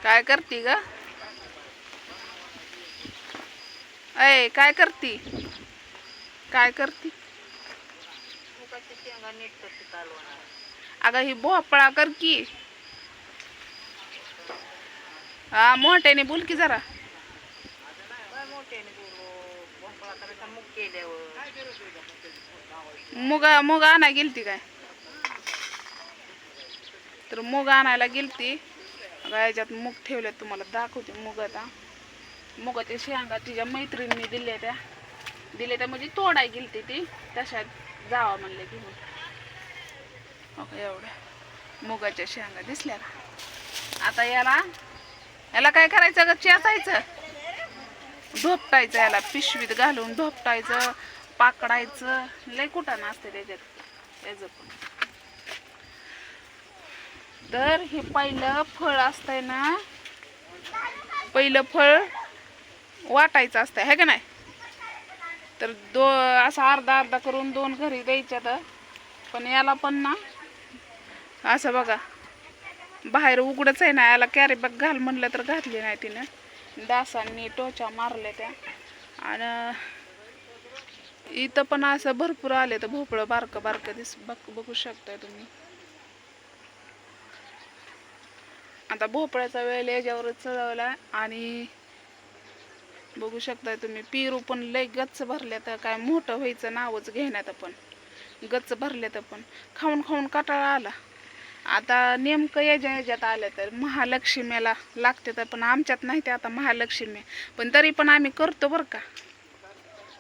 काय करती ग? अय काय करती? काय करती? अगं ही भोपळा कर की. हा मोठ्याने बोल की जरा. मुग आणाय गेलती काय? तर मुग आणायला गेलती. याच्यात मूग ठेवले तुम्हाला दाखवते. मूग आता मुगाच्या शेंगा तिच्या मैत्रिणीने दिल्या त्या म्हणजे तोडाय गेलती ती तशात जावा म्हणले घेऊन. एवढ्या मुगाच्या शेंगा दिसल्या का? आता याला काय करायचं ग? चेचायचं, धोपटायचं, याला पिशवीत घालून धोपटायचं, पाकडायचं. लय कुठं नसते त्याचं पण. तर हे पहिलं फळ असतंय ना, पहिलं फळ वाटायचं असतंय है का नाही? तर असं अर्धा अर्धा करून 2 घरी द्यायच्यात. पण याला पण ना असं बघा बाहेर उघडच आहे ना, याला कॅरी बॅग घाल म्हणलं तर घातली नाही तिनं. डासांनी टोचा मारल्या त्या. आणि इथं पण असं भरपूर आले तर भोपळं बारकं बारकं बघू शकताय तुम्ही. आता भोपळ्याचा वेळ याच्यावरच चढवला. आणि बघू शकताय तुम्ही पेरू पण लय गच्च भरले. तर काय मोठं व्हायचं नावच घेण्यात पण गच्च भरले. तर पण खाऊन खाऊन कंटाळा आला. आता नेमकं याच्यात आलं तर महालक्ष्मीला लागते. तर पण आमच्यात नाही ते आता महालक्ष्मी. पण तरी पण आम्ही करतो बरं का.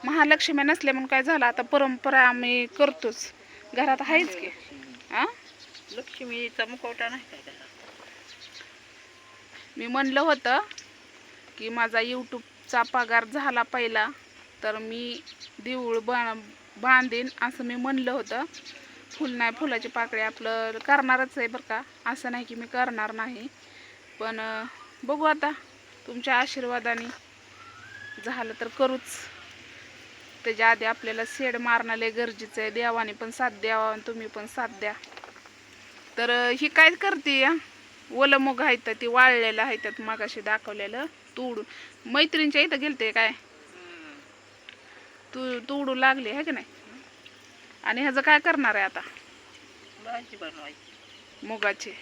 महालक्ष्मी नसले म्हणून काय झालं, आता परंपरा आम्ही करतोच. घरात आहेच की. लक्ष्मीचा मुखवटा नाही काय? मी म्हणलं होतं की माझा यूट्यूबचा पगार झाला पहिला तर मी देऊळ बांधेन असं मी म्हणलं होतं. फुल नाही, फुलाची पाकळी आपलं करणारच आहे बरं का. असं नाही की मी करणार नाही. पण बघू आता तुमच्या आशीर्वादाने झालं तर करूच. त्याच्या आधी आपल्याला सेड मारणं लय गरजेचं आहे. देवाने पण साथ द्यावा आणि तुम्ही पण साथ द्या. तर ही काय करते, ओलं मुग आहेत ती वाळलेलं आहे त्यात मगाशी दाखवलेलं तोडून. मैत्रिणीच्या इथं गेलते काय तोडू लागले है की नाही. आणि ह्याचं काय करणार आहे आता? भाजी बनवायची.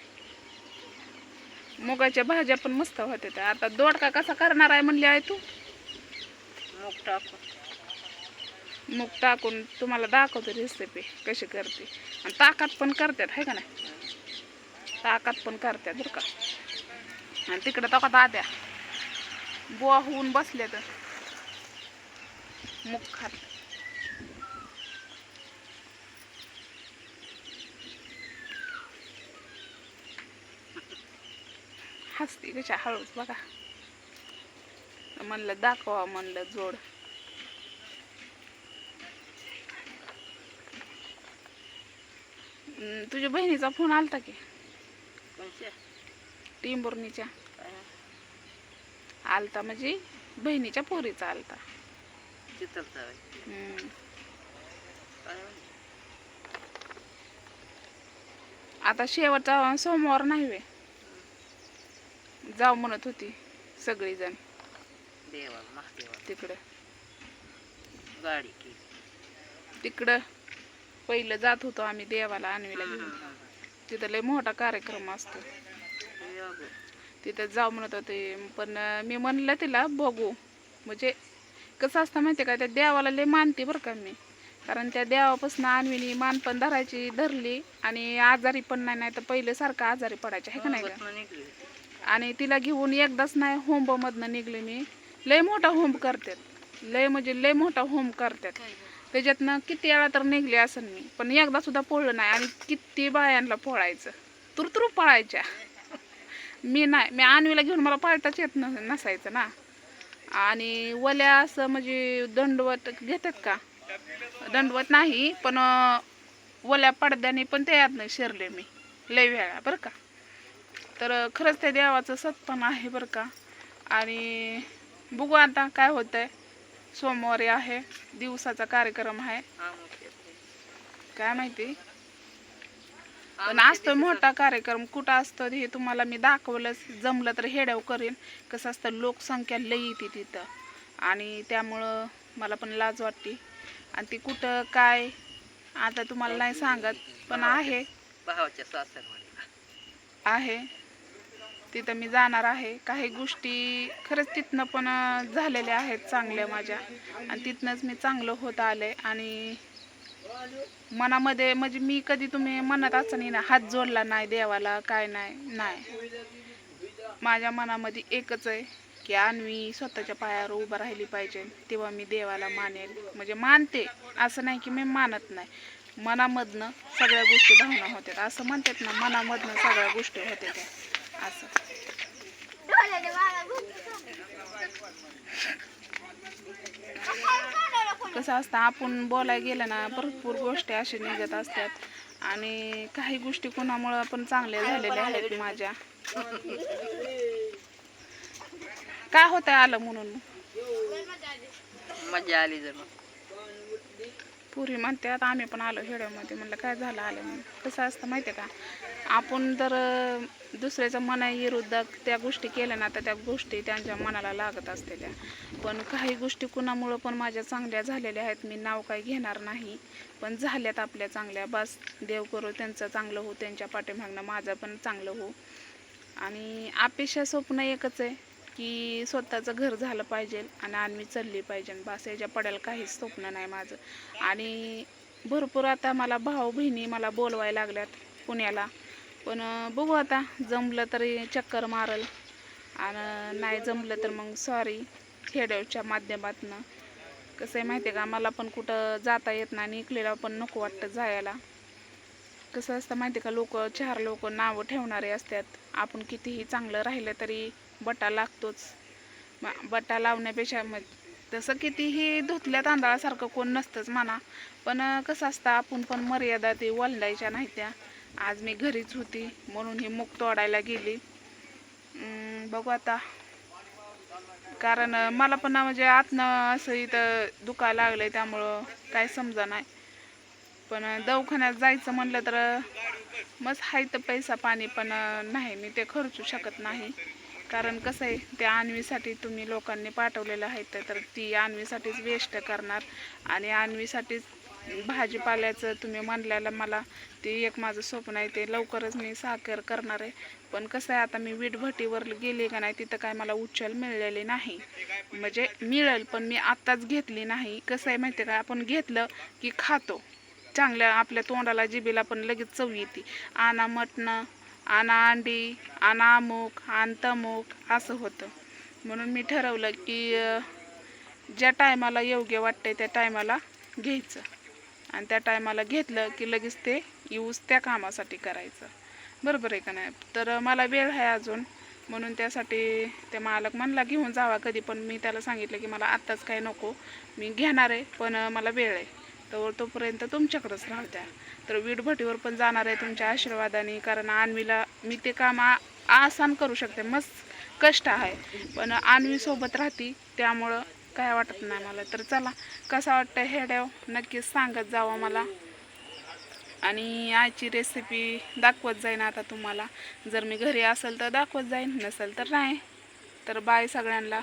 मुगाच्या भाज्या पण मस्त होते त्या. आता दोडका कसा करणार आहे म्हणले आहे तू? मूग टाकून तुम्हाला दाखवते रेसिपी कशी करते. आणि ताकात पण करतात है का नाही? ताकात पण करतात बरं का. आणि तिकडे तका दाद्या बुवा होऊन बसले तर मूग खात. हसती कशा हळूच बघा. म्हणलं दाखवा, म्हणलं जोड. तुझ्या बहिणीचा फोन आलता की? टिंबुर्णीच्या आलता म्हणजे बहिणीच्या पोरीचा आलता. आता शेवटचा सोमवार नाही वे जाऊ म्हणत होती सगळीजण तिकडं. तिकडं पहिलं जात होतो आम्ही देवाला आणवीला घेऊन. तिथं लय मोठा कार्यक्रम असतो. तिथं जाऊ म्हणत होते. पण मी म्हणलं तिला बघू. म्हणजे कसं असतं माहिती का, त्या देवाला लय मानते बरं का मी. कारण त्या देवापासून आणवीनी मान पण धरली. आणि आजारी पण नाही तर पहिले सारखं आजारी पडायचे है का नाही. आणि तिला घेऊन एकदाच नाही होंबमधनं निघले मी. लय मोठा होंब करतात. लय म्हणजे लय मोठा होंब करतात. त्याच्यातनं किती वेळा तर निघले असेल मी. पण एकदा सुद्धा पोळलं नाही. आणि किती बायांना पोळायचं, तुरतुरू पळायच्या. मी नाही, मी आणवीला घेऊन मला पळताच येत नसायचं ना. आणि वल्या असं म्हणजे दंडवत घेतात का? दंडवत नाही पण वल्या पडद्याने पण त्यात नाही शिरले मी लय वेळा बरं का. तर खरंच त्या देवाचं सत्पण आहे बरं का. आणि बघू आता काय होतंय. सोमवारी आहे, दिवसाचा कार्यक्रम आहे. काय माहिती. पण असतो मोठा कार्यक्रम कुठं असतो हे तुम्हाला मी दाखवलं, जमलं तर हेड्याव करेन. कसं असतं लोकसंख्या लई येते तिथं आणि त्यामुळं मला पण लाज वाटते. आणि ती कुठं काय आता तुम्हाला नाही सांगत, पण आहे भावाच्या सासरवाडीला आहे तिथं मी जाणार आहे. काही गोष्टी खरंच तिथनं पण झालेल्या आहेत चांगल्या माझ्या, आणि तिथनंच मी चांगलं होत आले. आणि मनामध्ये म्हणजे मी कधी तुम्ही म्हणत असताना ना हात जोडला नाही देवाला, काय नाही. माझ्या मनामध्ये एकच आहे की अन्वी स्वतःच्या पायावर उभं राहिली पाहिजे, तेव्हा मी देवाला मानेल. म्हणजे मानते, असं नाही की मी मानत नाही. मनामधनं सगळ्या गोष्टी भावना होत्यात, असं म्हणतात ना, मनामधनं सगळ्या गोष्टी होत्या त्या असं. कसं असतं आपण बोलायला गेलं ना भरपूर गोष्टी अशी निघत असतात, आणि काही गोष्टी कोणामुळं पण चांगल्या झालेल्या आहेत माझ्या. काय होतं आलं म्हणून मजा आली जणू. पुरी म्हणतात आम्ही पण आलो खेड्यामध्ये. म्हणलं काय झालं आलं म्हणून. कसं असतं माहिती आहे का, आपण जर दुसऱ्याच्या मनाविरुद्ध त्या गोष्टी केल्या ना तर त्या गोष्टी त्यांच्या मनाला लागत असते त्या. पण काही गोष्टी कुणामुळं पण माझ्या चांगल्या झालेल्या आहेत, मी नाव काही घेणार नाही, पण झाल्यात आपल्या चांगल्या. बस देव करो त्यांचं चांगलं हो, त्यांच्या पाठीमागनं माझं पण चांगलं हो. आणि अपेक्षा स्वप्न एकच आहे की स्वतःचं घर झालं पाहिजे आणि अन्वी चालली पाहिजे, बस याच्या पडेल काहीच स्वप्न नाही माझं. आणि भरपूर आता मला भाऊ बहिणी मला बोलवायला लागल्यात पुण्याला, पण बघू आता जमलं तरी चक्कर मारल, आणि नाही जमलं तर मग सॉरी. खेड्याच्या माध्यमातून कसं आहे माहिती आहे का, मला पण कुठं जाता येत नाही आणि इकलेला पण नको वाटतं जायला. कसं असतं माहिती आहे का, चार लोक नावं ठेवणारे असतात. आपण कितीही चांगलं राहिलं तरी बटा लागतोच. बटा लावण्यापेक्षा तसं कितीही धुतल्या तांदळासारखं कोण नसतंच म्हणा, पण कसं असतं आपण पण मर्यादा ते ओलांडायच्या नाही त्या. आज मी घरीच होती म्हणून ही मूग तोडायला गेली. बघू आता, कारण मला पण म्हणजे आतनं असं इथं दुखायला लागलंय त्यामुळं काय समजा नाही. पण दवाखान्यात जायचं म्हणलं तर मस्त हाय तर पैसा पाणी, पण नाही मी ते खर्चू शकत नाही. कारण कसं आहे, त्या अन्वीसाठी तुम्ही लोकांनी पाठवलेलं आहे तर ती अन्वीसाठीच वेस्ट करणार, आणि अन्वीसाठीच भाजीपाल्याचं तुम्ही म्हणलेलं मला ते एक माझं स्वप्न आहे, ते लवकरच मी साकार करणार आहे. पण कसं आहे आता मी वीटभट्टीवर गेली का नाही तिथं काय मला उचल मिळलेली नाही. म्हणजे मिळेल पण मी आत्ताच घेतली नाही. कसं आहे माहिती आहे का, आपण घेतलं की खातो चांगल्या, आपल्या तोंडाला जिभेला पण लगेच चव येते. आणा मटणं, आणा अंडी, आणा अमुक आण तमुक असं होतं. म्हणून मी ठरवलं की ज्या टायमाला योग्य वाटतंय त्या टायमाला घ्यायचं, आणि त्या टायमाला घेतलं की लगेच ते यूज त्या कामासाठी करायचं. बरोबर आहे का नाही. तर मला वेळ आहे अजून, म्हणून त्यासाठी ते मालक म्हणला घेऊन जावा कधी, पण मी त्याला सांगितलं की मला आत्ताच काय नको, मी घेणार आहे पण मला वेळ आहे, तर तोपर्यंत तुमच्याकडंच राहू द्या. तर वीटभट्टीवर पण जाणार आहे तुमच्या आशीर्वादाने, कारण अन्वीला मी ते काम आसान करू शकते. मस्त कष्ट आहे पण अन्वी सोबत राहती त्यामुळं काय वाटत नाही मला. तर चला, कसा वाटतं हे डेव नक्कीच सांगत जावा मला, आणि आजची रेसिपी दाखवत जाईन आता तुम्हाला. जर मी घरी असेल तर दाखवत जाईन, नसेल तर नाही. तर बाय सगळ्यांना.